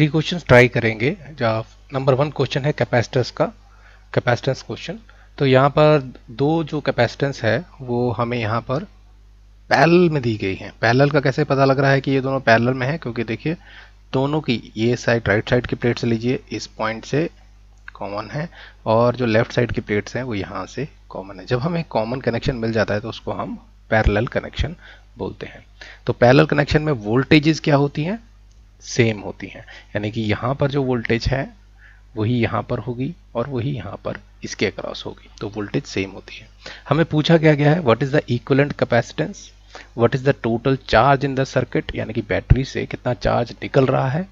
3 questions try करेंगे। जहाँ number 1 question है कैपेसिटर्स का, कैपेसिटेंस क्वेश्चन। तो यहाँ पर दो जो कैपेसिटेंस है वो हमें यहाँ पर पैरेलल में दी गई है। पैरेलल का कैसे पता लग रहा है कि ये दोनों पैरेलल में है? क्योंकि देखिए दोनों की ये साइड राइट साइड की प्लेट्स लीजिए, इस पॉइंट से कॉमन है, और जो लेफ्ट साइड की प्लेट्स हैं वो यहाँ से कॉमन है। जब हमें कॉमन कनेक्शन मिल जाता है तो उसको हम पैरेलल कनेक्शन बोलते हैं। तो पैरेलल कनेक्शन में वोल्टेजेस क्या होती हैं? सेम होती हैं। यानी कि यहाँ पर जो वोल्टेज है वही यहाँ पर होगी और वही यहाँ पर इसके अक्रॉस होगी, तो वोल्टेज सेम होती है। हमें पूछा क्या गया है? What is the equivalent capacitance, what is the total charge in the circuit, यानी कि बैटरी से कितना चार्ज निकल रहा है।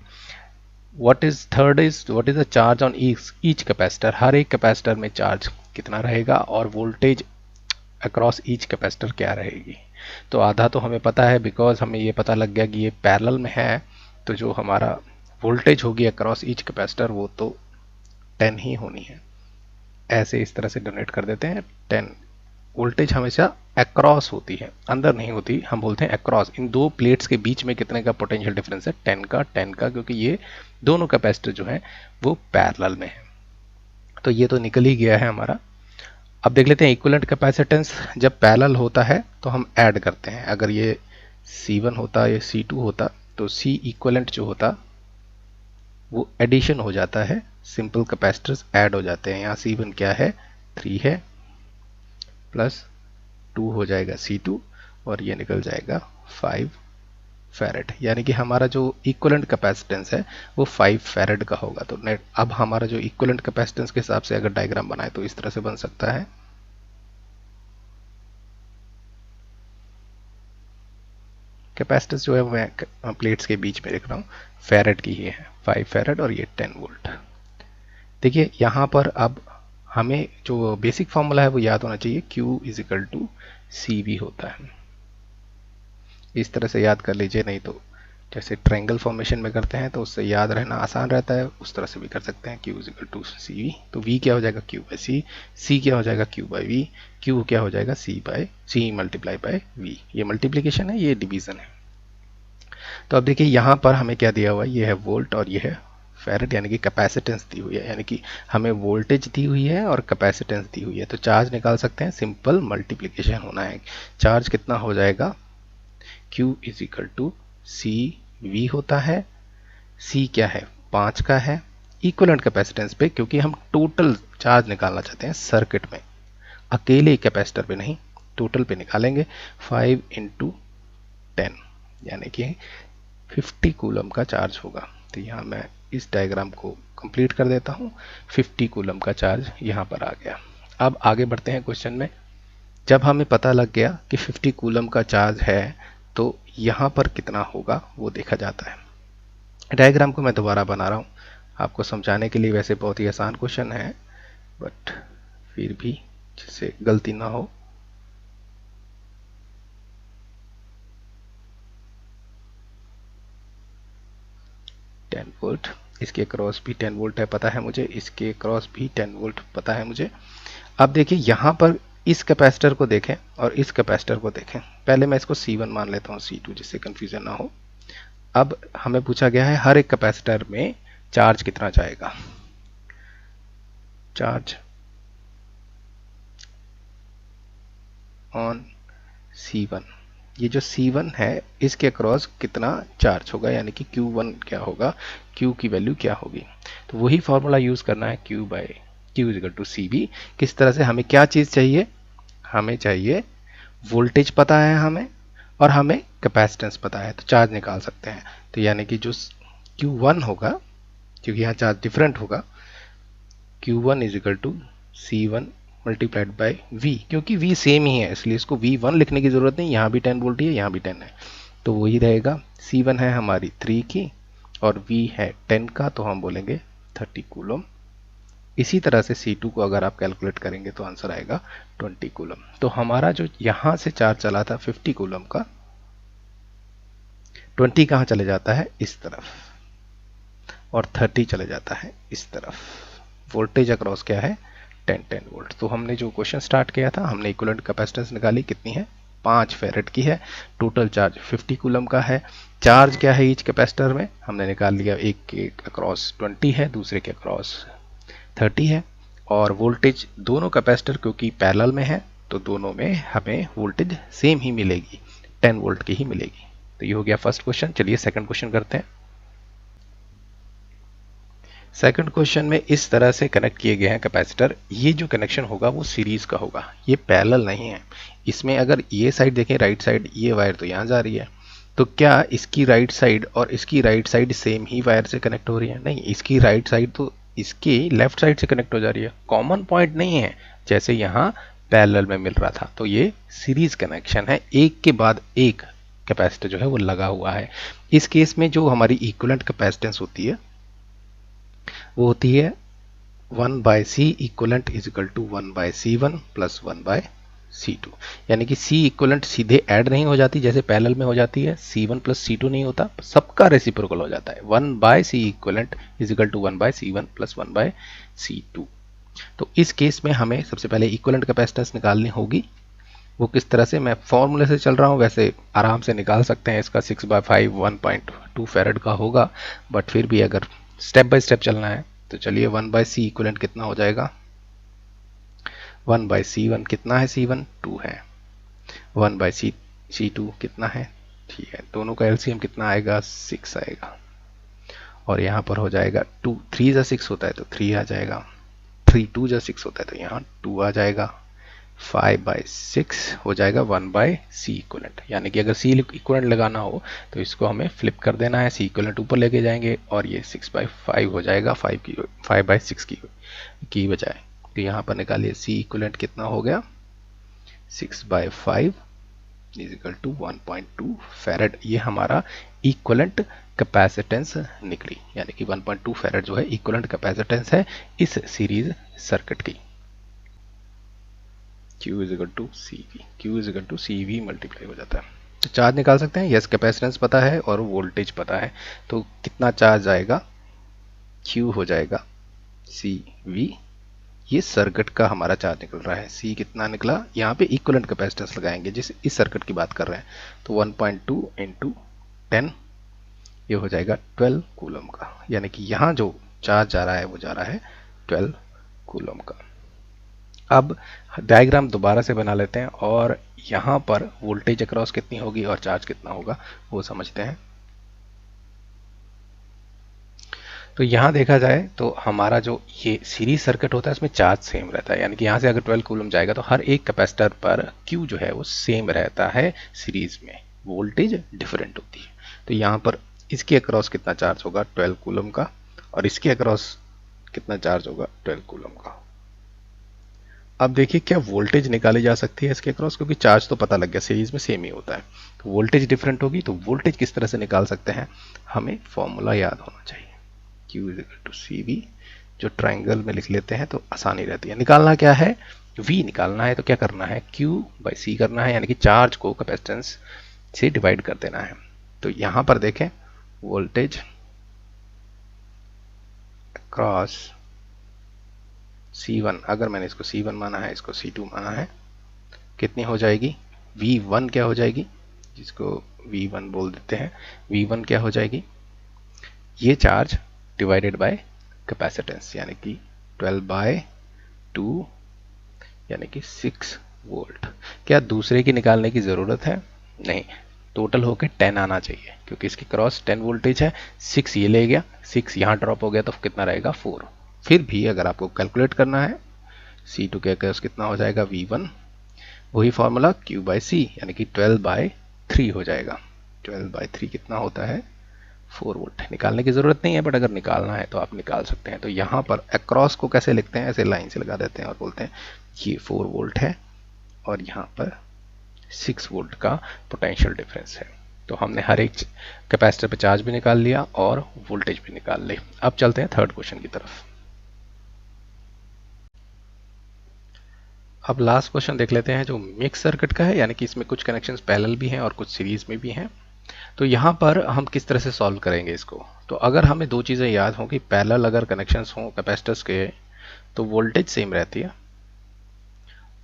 What is third is what is the charge on each capacitor, हर एक कैपेसिटर में चार्ज कितना रहेगा, और वोल्टेज अक्रॉस ईच कैपेसिटर क्या रहेगी। तो आधा तो हमें पता है, बिकॉज हमें ये पता लग गया कि ये पैरेलल में है, तो जो हमारा वोल्टेज होगी अक्रॉस ईच कैपेसिटर वो तो 10 ही होनी है। ऐसे इस तरह से डोनेट कर देते हैं। 10 वोल्टेज हमेशा अक्रॉस होती है, अंदर नहीं होती, हम बोलते हैं अक्रॉस। इन दो प्लेट्स के बीच में कितने का पोटेंशियल डिफरेंस है? 10 का, क्योंकि ये दोनों कैपेसिटर जो हैं वो पैरेलल में है। तो ये तो निकल ही गया है हमारा। अब देख लेते हैं इक्विवेलेंट कैपेसिटेंस। जब पैरेलल होता है तो हम ऐड करते हैं। अगर ये C1 होता, ये C2 होता, तो C इक्विवेलेंट जो होता वो एडिशन हो जाता है, सिंपल कैपेसिटर्स ऐड हो जाते हैं। यहाँ C1 क्या है? 3 है, प्लस 2 हो जाएगा C2, और ये निकल जाएगा 5 फैरेड। यानी कि हमारा जो इक्विवेलेंट कैपेसिटेंस है वो 5 फैरेड का होगा। तो नेट अब हमारा जो इक्विवेलेंट कैपेसिटेंस के हिसाब से अगर डायग्राम बनाए तो इस तरह से बन सकता है। कैपेसिटेंस जो है मैं प्लेट्स के बीच में लिख रहा हूँ, फैरेड की ही है, 5 फैरेड, और ये 10 वोल्ट। देखिए यहाँ पर अब हमें जो बेसिक फॉर्मूला है वो याद होना चाहिए, Q is equal to CV होता है। इस तरह से याद कर लीजिए, नहीं तो जैसे ट्रायंगल फॉर्मेशन में करते हैं तो उससे याद रहना आसान रहता है, उस तरह से भी कर सकते हैं। Q is equal to CV, तो V क्या हो जाएगा? Q बाई C, C क्या हो जाएगा? Q बाई V, Q क्या हो जाएगा? C multiply by V। ये मल्टीप्लीकेशन है, ये डिवीजन है। तो अब देखिए यहाँ पर हमें क्या दिया हुआ है? ये है वोल्ट और ये है फैरेड, यानी कि कैपेसिटेंस दी हुई है, यानी कि हमें वोल्टेज दी हुई है और कैपेसिटेंस दी हुई है। तो चार्ज निकाल सकते हैं, सिंपल मल्टीप्लिकेशन होना है। चार्ज कितना हो जाएगा? Q is equal to CV होता है। C क्या है? 5 का है। इक्विवेलेंट कैपेसिटेंस पे, क्योंकि हम टोटल चार्ज निकालना चाहते हैं सर्किट में, अकेले कैपेसिटर पे नहीं, टोटल पे निकालेंगे। 5 इंटू 10 यानी कि 50 कूलम का चार्ज होगा। तो यहाँ मैं इस डायग्राम को कंप्लीट कर देता हूँ। 50 कूलम का चार्ज यहाँ पर आ गया। अब आगे बढ़ते हैं क्वेश्चन में। जब हमें पता लग गया कि 50 कूलम का चार्ज है तो यहाँ पर कितना होगा वो देखा जाता है। डायग्राम को मैं दोबारा बना रहा हूँ आपको समझाने के लिए। वैसे बहुत ही आसान क्वेश्चन है, बट फिर भी जिससे गलती ना हो। वोल्ट, इसके क्रॉस भी 10 वोल्ट है पता है मुझे, इसके क्रॉस भी 10 वोल्ट पता है मुझे। अब देखिए यहाँ पर इस कैपेसिटर को देखें और इस कैपेसिटर को देखें। पहले मैं इसको C1 मान लेता हूँ, C2 जिससे कंफ्यूजन ना हो। अब हमें पूछा गया है हर एक कैपेसिटर में चार्ज कितना जाएगा। चार्ज ऑन C1, ये जो C1 है इसके अक्रॉस कितना चार्ज होगा, यानी कि Q1 क्या होगा, Q की वैल्यू क्या होगी। तो वही फॉर्मूला यूज करना है, Q by Q equal to CV। किस तरह से? हमें क्या चीज़ चाहिए? हमें चाहिए वोल्टेज पता है हमें, और हमें कैपेसिटेंस पता है, तो चार्ज निकाल सकते हैं। तो यानी कि जो Q1 होगा, क्योंकि यहाँ चार्ज डिफरेंट होगा, Q1 is equal to C1 multiplied by V, क्योंकि V सेम ही है इसलिए इसको V1 लिखने की जरूरत नहीं। यहाँ भी 10 वोल्ट है, यहाँ भी 10 है, तो वही रहेगा। C1 है हमारी 3 की और V है 10 का, तो हम बोलेंगे 30 कूलम। इसी तरह से C2 को अगर आप कैलकुलेट करेंगे तो आंसर आएगा 20 कूलम। तो हमारा जो यहाँ से चार्ज चला था 50 कूलम का, 20 कहाँ चले जाता है? इस तरफ, और 30 चले जाता है इस तरफ। वोल्टेज अक्रॉस क्या है? 10 वोल्ट। तो हमने जो क्वेश्चन स्टार्ट किया था, हमने इक्विवेलेंट कैपेसिटेंस निकाली, कितनी है? 5 फेरेड की है। टोटल चार्ज 50 कूलम का है। चार्ज क्या है ईच कैपेसिटर में, हमने निकाल लिया, एक के अक्रॉस 20 है, दूसरे के अक्रॉस 30 है। और वोल्टेज दोनों कैपेसिटर क्योंकि पैरेलल में है तो दोनों में हमें वोल्टेज सेम ही मिलेगी, 10 वोल्ट की ही मिलेगी। तो ये हो गया फर्स्ट क्वेश्चन। चलिए सेकंड क्वेश्चन करते हैं। सेकंड क्वेश्चन में इस तरह से कनेक्ट किए गए हैं कैपेसिटर। ये जो कनेक्शन होगा वो सीरीज का होगा, ये पैरेलल नहीं है। इसमें अगर ये साइड देखें, राइट साइड, ये वायर तो यहाँ जा रही है, तो क्या इसकी राइट साइड और इसकी राइट साइड सेम ही वायर से कनेक्ट हो रही है? नहीं, इसकी राइट साइड तो इसके लेफ्ट साइड से कनेक्ट हो जा रही है। कॉमन पॉइंट नहीं है जैसे यहाँ पैरेलल में मिल रहा था। तो ये सीरीज कनेक्शन है, एक के बाद एक कैपेसिटर जो है वो लगा हुआ है। इस केस में जो हमारी इक्विवेलेंट कैपेसिटेंस होती है वो होती है 1 by C equivalent is equal to 1 by C1 plus 1 by C2। यानी कि C इक्वलेंट सीधे ऐड नहीं हो जाती जैसे पैरेलल में हो जाती है, C1 प्लस C2 नहीं होता, सबका रेसिप्रोकल हो जाता है। 1 by C equivalent is equal to 1 by C1 plus 1 by C2। तो इस केस में हमें सबसे पहले इक्वलेंट कैपेसिटेंस निकालनी होगी। वो किस तरह से, मैं फॉर्मूले से चल रहा हूँ, वैसे आराम से निकाल सकते हैं। इसका 6/5 1.2 फेरेड का होगा, बट फिर भी अगर स्टेप बाय स्टेप चलना है तो चलिए 1 बाय सी इक्वलेंट कितना हो जाएगा, 1 बाय C1 कितना है, C1 2 है, 1 बाय C2 कितना है, ठीक है, दोनों का एलसीएम कितना आएगा, 6 आएगा। और यहाँ पर हो जाएगा 2 3 जा 6 होता है तो 3 आ जाएगा, 3 2 जा 6 होता है तो यहाँ 2 आ जाएगा, 5/6 हो जाएगा 1 बाय सी इक्वलेंट। यानी कि अगर सी इक्वलेंट लगाना हो तो इसको हमें फ्लिप कर देना है, सी इक्वलेंट ऊपर लेके जाएंगे और ये 6/5 हो जाएगा, 5/6 की बजाय। तो यहाँ पर निकालिए सी इक्वलेंट कितना हो गया, 6/5 इज इक्वल टू 1.2 फेरेड। ये हमारा इक्वलेंट कैपेसिटेंस निकली, यानी कि 1.2 फेरेड जो है इक्वलेंट कैपेसिटेंस है इस सीरीज सर्किट की। Q is equal to CV, Q is equal to CV multiply हो जाता है। तो चार्ज निकाल सकते हैं, यस कैपेसिटेंस पता है और वोल्टेज पता है, तो कितना चार्ज आएगा, Q हो जाएगा CV। ये सर्किट का हमारा चार्ज निकल रहा है, C कितना निकला, यहाँ पे इक्विवेलेंट कैपेसिटेंस लगाएंगे जिस इस सर्किट की बात कर रहे हैं, तो 1.2 इंटू 10 ये हो जाएगा 12 कूलम का। यानी कि यहाँ जो चार्ज जा रहा है वो जा रहा है 12 कूलम का। अब डायग्राम दोबारा से बना लेते हैं और यहाँ पर वोल्टेज अक्रॉस कितनी होगी और चार्ज कितना होगा वो समझते हैं। तो यहाँ देखा जाए तो हमारा जो ये सीरीज सर्किट होता है इसमें चार्ज सेम रहता है, यानी कि यहाँ से अगर 12 कूलम जाएगा तो हर एक कैपेसिटर पर Q जो है वो सेम रहता है, सीरीज में वोल्टेज डिफरेंट होती है। तो यहाँ पर इसके अक्रॉस कितना चार्ज होगा 12 कूलम का और इसके अक्रॉस कितना चार्ज होगा 12 कूलम का। अब देखिए क्या वोल्टेज निकाली जा सकती है इसके अक्रॉस, क्योंकि चार्ज तो पता लग गया सीरीज में सेम ही होता है, तो वोल्टेज डिफरेंट होगी। तो वोल्टेज किस तरह से निकाल सकते हैं, हमें फॉर्मूला याद होना चाहिए, Q is equal to CV, जो ट्राइंगल में लिख लेते हैं तो आसानी रहती है। निकालना क्या है, V निकालना है, तो क्या करना है Q/C करना है, यानी कि चार्ज को कैपेसिटेंस से डिवाइड कर देना है। तो यहाँ पर देखें वोल्टेज अक्रॉस C1, अगर मैंने इसको C1 माना है, इसको C2 माना है, कितनी हो जाएगी, V1 क्या हो जाएगी, जिसको V1 बोल देते हैं, V1 क्या हो जाएगी, ये चार्ज डिवाइडेड बाय कैपेसिटेंस, यानी कि 12/2 यानी कि 6 वोल्ट। क्या दूसरे की निकालने की ज़रूरत है, नहीं, टोटल होके 10 आना चाहिए क्योंकि इसके क्रॉस 10 वोल्टेज है, 6 ये ले गया, 6 यहाँ ड्रॉप हो गया तो कितना रहेगा 4। फिर भी अगर आपको कैलकुलेट करना है C2 के अक्रॉस कितना हो जाएगा V1, वही फॉर्मूला Q/C यानी कि 12/3 हो जाएगा। 12/3 कितना होता है 4 वोल्ट। निकालने की ज़रूरत नहीं है बट अगर निकालना है तो आप निकाल सकते हैं। तो यहाँ पर अक्रॉस को कैसे लिखते हैं, ऐसे लाइन से लगा देते हैं और बोलते हैं ये 4 वोल्ट है और यहाँ पर 6 वोल्ट का पोटेंशियल डिफरेंस है। तो हमने हर एक कैपेसिटर पे चार्ज भी निकाल लिया और वोल्टेज भी निकाल ली। अब चलते हैं थर्ड क्वेश्चन की तरफ। अब लास्ट क्वेश्चन देख लेते हैं जो मिक्स सर्किट का है, यानी कि इसमें कुछ कनेक्शंस पैरेलल भी हैं और कुछ सीरीज में भी हैं। तो यहाँ पर हम किस तरह से सॉल्व करेंगे इसको, तो अगर हमें दो चीज़ें याद हों कि पैरेलल अगर कनेक्शंस हों कैपेसिटर्स के तो वोल्टेज सेम रहती है,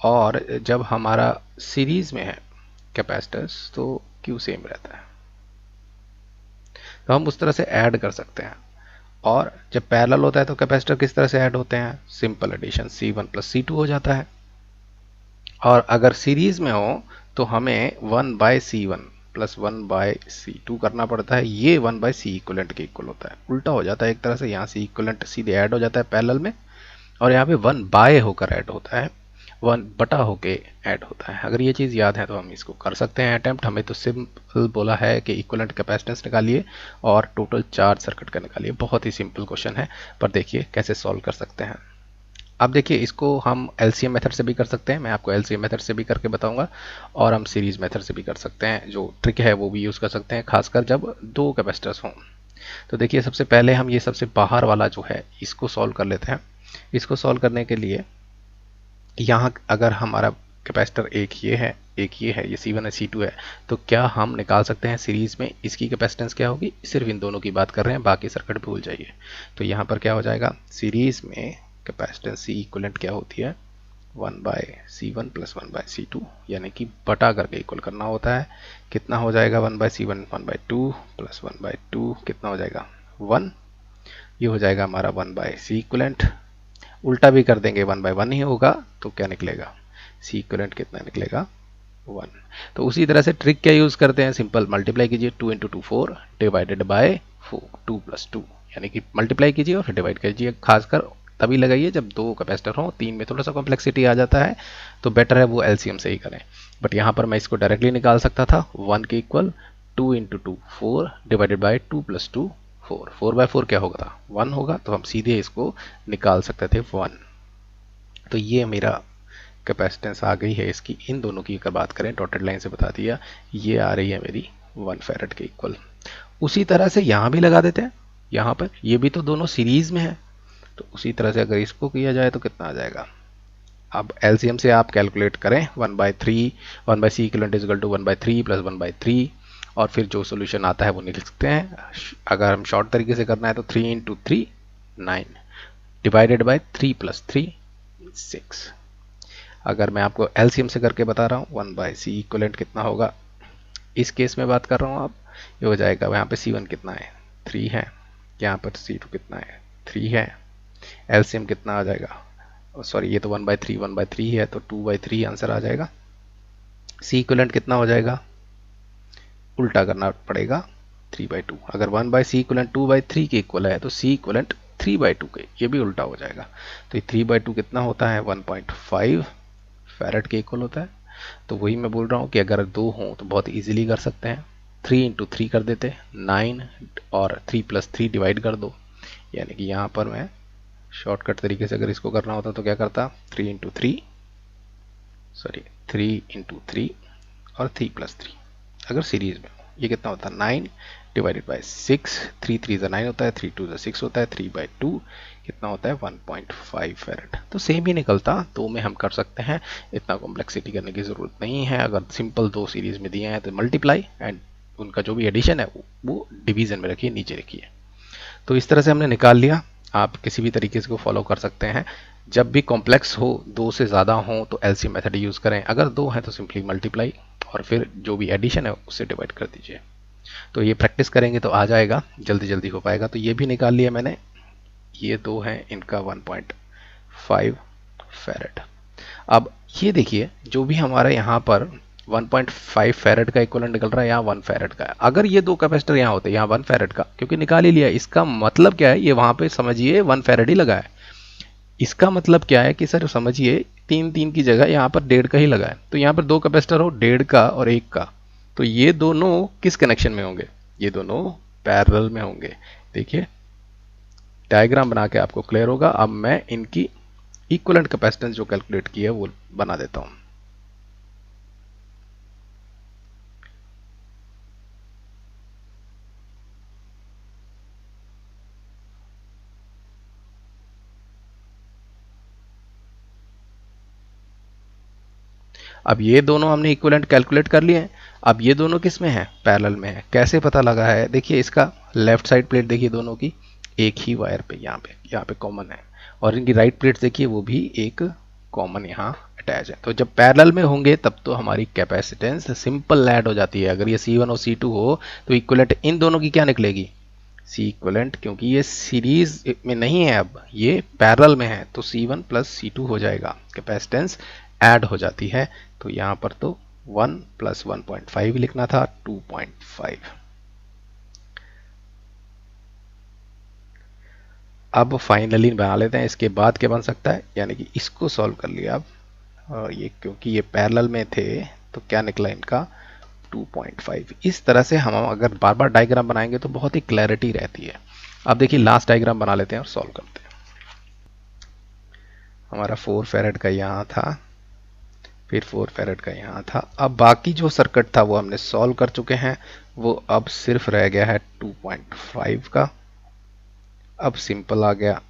और जब हमारा सीरीज में है कैपेसिटर्स, तो Q सेम रहता है। तो हम उस तरह से ऐड कर सकते हैं। और जब पैरेलल होता है तो कैपेसिटर किस तरह से ऐड होते हैं? Simple addition, C1 plus C2 हो जाता है। और अगर सीरीज में हो तो हमें 1/C1 प्लस 1/C2 करना पड़ता है। ये 1/C इक्वलेंट के इक्वल होता है। उल्टा हो जाता है एक तरह से, यहाँ से इक्वलेंट सीधे ऐड हो जाता है पैरेलल में, और यहाँ पे 1/, होकर ऐड होता है, 1/, होके ऐड होता है। अगर ये चीज़ याद है तो हम इसको कर सकते हैं अटेम्प्ट। हमें तो सिंपल बोला है कि इक्वलेंट कैपेसिटेंस निकालिए और टोटल चार्ज सर्किट का निकालिए। बहुत ही सिंपल क्वेश्चन है, पर देखिए कैसे सॉल्व कर सकते हैं। अब देखिए इसको हम एलसीएम मेथड से भी कर सकते हैं, मैं आपको एलसीएम मेथड से भी करके बताऊंगा, और हम सीरीज मेथड से भी कर सकते हैं। जो ट्रिक है वो भी यूज़ कर सकते हैं, खासकर जब दो कैपेसिटर्स हों। तो देखिए सबसे पहले हम ये सबसे बाहर वाला जो है इसको सॉल्व कर लेते हैं। इसको सॉल्व करने के लिए यहाँ अगर हमारा कैपेसिटर एक ये है, ये C1 है, C2 है, तो क्या हम निकाल सकते हैं सीरीज में इसकी कैपेसिटेंस क्या होगी? सिर्फ इन दोनों की बात कर रहे हैं, बाकी सर्किट भूल जाइए। तो यहाँ पर क्या हो जाएगा? सीरीज में कैपेसिटेंस C इक्वलेंट क्या होती है? 1/C1 प्लस 1/C2, यानी कि बटा करके इक्वल करना होता है। कितना हो जाएगा? 1/C1 1/2 प्लस 1/2 कितना हो जाएगा? 1। ये हो जाएगा हमारा 1/C इक्वलेंट। उल्टा भी कर देंगे, 1/1 ही होगा, तो क्या निकलेगा? C इक्वलेंट कितना निकलेगा? 1। तो उसी तरह से ट्रिक क्या यूज करते हैं? सिंपल मल्टीप्लाई कीजिए, 2 × 2 4 डिवाइडेड बाय 4, 2 + 2, यानी कि मल्टीप्लाई कीजिए और फिर डिवाइड कीजिए। खासकर तभी लगाइए जब दो कैपेसिटर हो, तीन में थोड़ा सा कॉम्प्लेक्सिटी आ जाता है, तो बेटर है वो एलसीएम से ही करें। बट यहाँ पर मैं इसको डायरेक्टली निकाल सकता था, 1 के इक्वल 2 × 2 4 डिवाइडेड बाय 2 + 2 4, 4/4 क्या होगा? 1 होगा, तो हम सीधे इसको निकाल सकते थे 1। तो ये मेरा कैपेसिटेंस आ गई है इसकी। इन दोनों की अगर बात करें, डॉटेड लाइन से बता दिया, ये आ रही है मेरी 1 फैरेड के इक्वल। उसी तरह से यहाँ भी लगा देते हैं, यहाँ पर ये भी तो दोनों सीरीज में है, तो उसी तरह से अगर इसको किया जाए तो कितना आ जाएगा? अब एलसीएम से आप कैलकुलेट करें, 1/3, 1/C equivalent equal to 1/3 plus 1/3, और फिर जो सोल्यूशन आता है वो लिख सकते हैं। अगर हम शॉर्ट तरीके से करना है तो 3 × 3 9 डिवाइडेड बाय 3 + 3 6। अगर मैं आपको एलसीएम से करके बता रहा हूँ, 1/C इक्वलेंट कितना होगा, इस केस में बात कर रहा हूँ आप, ये हो जाएगा, यहाँ पे C1 कितना है? 3 है, यहाँ पर C2 कितना है? 3 है। एलसीएम कितना आ जाएगा? सॉरी, ये तो 1/3 है, तो 2/3 आंसर आ जाएगा। C इक्वलेंट कितना हो जाएगा? उल्टा करना पड़ेगा, 3/2। अगर 1/C इक्वलेंट 2/3 के इक्वल है तो C इक्वलेंट 3/2 के, ये भी उल्टा हो जाएगा। तो 3/2 कितना होता है? 1.5 फैरेड के इक्वल होता है। तो वही मैं बोल रहा हूँ कि अगर दो हों तो बहुत इजीली कर सकते हैं। 3 × 3 कर देते, 9, और 3 + 3 डिवाइड कर दो, यानी कि यहाँ पर मैं शॉर्टकट तरीके से अगर इसको करना होता तो क्या करता? 3 × 3 और 3 + 3 अगर सीरीज में, ये कितना होता है? 9 डिवाइडेड बाय 6, 3 × 3 = 9 होता है, 3 × 2 = 6 होता है, 3/2 कितना होता है? 1.5 फैरेड। तो सेम ही निकलता, दो में हम कर सकते हैं, इतना कॉम्प्लेक्सिटी करने की ज़रूरत नहीं है। अगर सिंपल दो सीरीज में दिए हैं तो मल्टीप्लाई, एंड उनका जो भी एडिशन है वो डिवीजन में रखिए, नीचे रखिए। तो इस तरह से हमने निकाल लिया। आप किसी भी तरीके से को फॉलो कर सकते हैं। जब भी कॉम्प्लेक्स हो, दो से ज़्यादा हो, तो एलसीएम मेथड यूज़ करें। अगर दो हैं तो सिंपली मल्टीप्लाई, और फिर जो भी एडिशन है उससे डिवाइड कर दीजिए। तो ये प्रैक्टिस करेंगे तो आ जाएगा, जल्दी जल्दी हो पाएगा। तो ये भी निकाल लिया मैंने, ये दो हैं, इनका 1.5 फैरेड। अब ये देखिए, जो भी हमारा यहाँ पर 1.5 फैरेड का इक्वलेंट निकल रहा है, यहाँ 1 फैरेड का है। अगर ये दो कैपेसिटर यहाँ होते, यहाँ 1 फैरेड का, क्योंकि निकाल ही लिया, इसका मतलब क्या है? ये वहां पे समझिए 1 फैरेड ही लगा है। इसका मतलब क्या है कि सर समझिए 3 की जगह यहाँ पर 1.5 का ही लगा है। तो यहाँ पर दो कैपेसिटर हो, 1.5 का और 1 का, तो ये दोनों किस कनेक्शन में होंगे? ये दोनों पैरेलल में होंगे। देखिए डायग्राम बना के आपको क्लियर होगा। अब मैं इनकी इक्विवेलेंट कैपेसिटेंस जो कैलकुलेट की है वो बना देता हूं। अब ये दोनों हमने इक्विवेलेंट कैलकुलेट कर लिए हैं। अब ये दोनों किस में है? पैरेलल में है। कैसे पता लगा है? देखिए इसका लेफ्ट साइड प्लेट देखिए, दोनों की एक ही वायर पे यहाँ पे कॉमन है, और इनकी राइट प्लेट देखिए वो भी एक कॉमन यहाँ अटैच है। तो जब पैरेलल में होंगे तब तो हमारी कैपेसिटेंस सिंपल ऐड हो जाती है। अगर ये C1 और C2 हो तो इक्विवेलेंट इन दोनों की क्या निकलेगी, C इक्विवेलेंट, क्योंकि ये सीरीज में नहीं है, अब ये पैरेलल में है तो C1 प्लस C2 हो जाएगा, कैपेसिटेंस ऐड हो जाती है। तो यहाँ पर तो 1 प्लस 1.5 लिखना था, 2.5। अब फाइनली बना लेते हैं, इसके बाद क्या बन सकता है, यानी कि इसको सॉल्व कर लिया अब, और ये क्योंकि ये पैरेलल में थे तो क्या निकला इनका 2.5। इस तरह से हम अगर बार बार डायग्राम बनाएंगे तो बहुत ही क्लैरिटी रहती है। अब देखिए लास्ट डायग्राम बना लेते हैं और सॉल्व करते हैं। हमारा 4 फैरेड का यहाँ था, फिर 4 फैरेड का यहाँ था। अब बाकी जो सर्किट था वो हमने सॉल्व कर चुके हैं, वो अब सिर्फ रह गया है 2.5 का। अब सिंपल आ गया,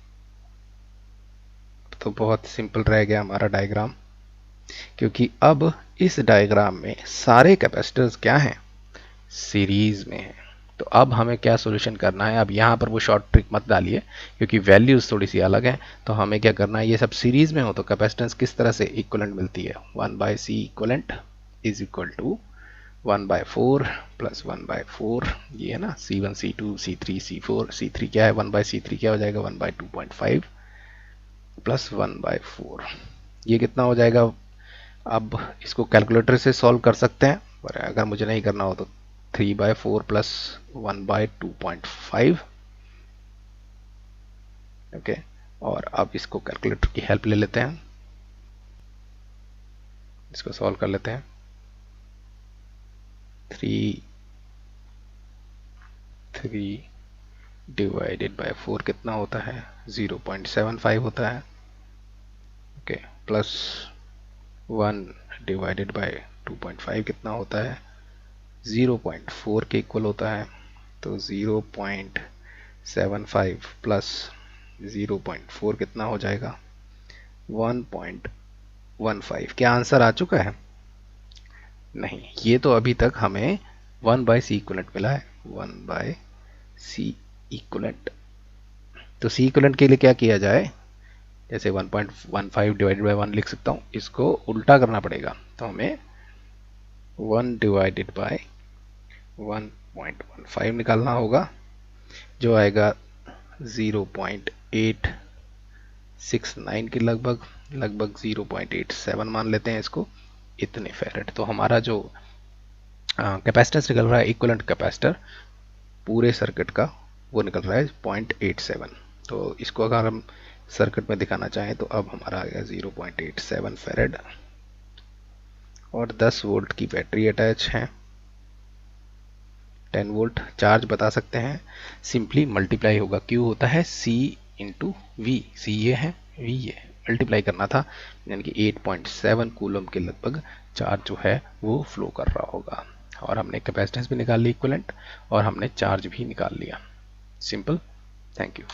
तो बहुत सिंपल रह गया हमारा डायग्राम, क्योंकि अब इस डायग्राम में सारे कैपेसिटर्स क्या हैं, सीरीज में हैं। तो अब हमें क्या सॉल्यूशन करना है, अब यहाँ पर वो शॉर्ट ट्रिक मत डालिए क्योंकि वैल्यूज थोड़ी सी अलग हैं। तो हमें क्या करना है, ये सब सीरीज में हो तो कैपेसिटेंस किस तरह से इक्वलेंट मिलती है, 1/C equivalent is equal to 1/4 plus 1/4, ये है ना, C1 C2 C3 C4, C3 क्या है, 1/C3 क्या हो जाएगा, 1/2.5 प्लस 1/4, ये कितना हो जाएगा। अब इसको कैलकुलेटर से सॉल्व कर सकते हैं, पर अगर मुझे नहीं करना हो तो 3/4 प्लस 1/2.5। ओके, और अब इसको कैलकुलेटर की हेल्प ले लेते हैं, इसको सॉल्व कर लेते हैं। 3 डिवाइडेड बाय 4 कितना होता है, 0.75 होता है। ओके, प्लस 1 डिवाइडेड बाय 2.5 कितना होता है, 0.4 के इक्वल होता है। तो 0.75 प्लस 0.4 कितना हो जाएगा, 1.15। क्या आंसर आ चुका है, नहीं, ये तो अभी तक हमें 1/C इक्वलेंट मिला है, 1/C इक्वलेंट। तो C इक्वलेंट के लिए क्या किया जाए, जैसे 1.15 डिवाइडेड बाय 1 लिख सकता हूँ, इसको उल्टा करना पड़ेगा। तो हमें 1 डिवाइडेड बाय 1.15 निकालना होगा, जो आएगा 0.869 के लगभग 0.87 मान लेते हैं इसको, इतने फैरेड। तो हमारा जो कैपेसिटेंस निकल रहा है, इक्विवेलेंट कैपेसिटर पूरे सर्किट का, वो निकल रहा है 0.87। तो इसको अगर हम सर्किट में दिखाना चाहें तो अब हमारा आ गया 0.87 फैरेड, और 10 वोल्ट की बैटरी अटैच है, 10 वोल्ट चार्ज बता सकते हैं, सिंपली मल्टीप्लाई होगा, Q होता है C इंटू V, C ये है, V ये है, मल्टीप्लाई करना था, यानी कि 8.7 कूलम के लगभग चार्ज जो है वो फ्लो कर रहा होगा। और हमने कैपेसिटेंस भी निकाल ली इक्विवेलेंट, और हमने चार्ज भी निकाल लिया। Simple, thank you.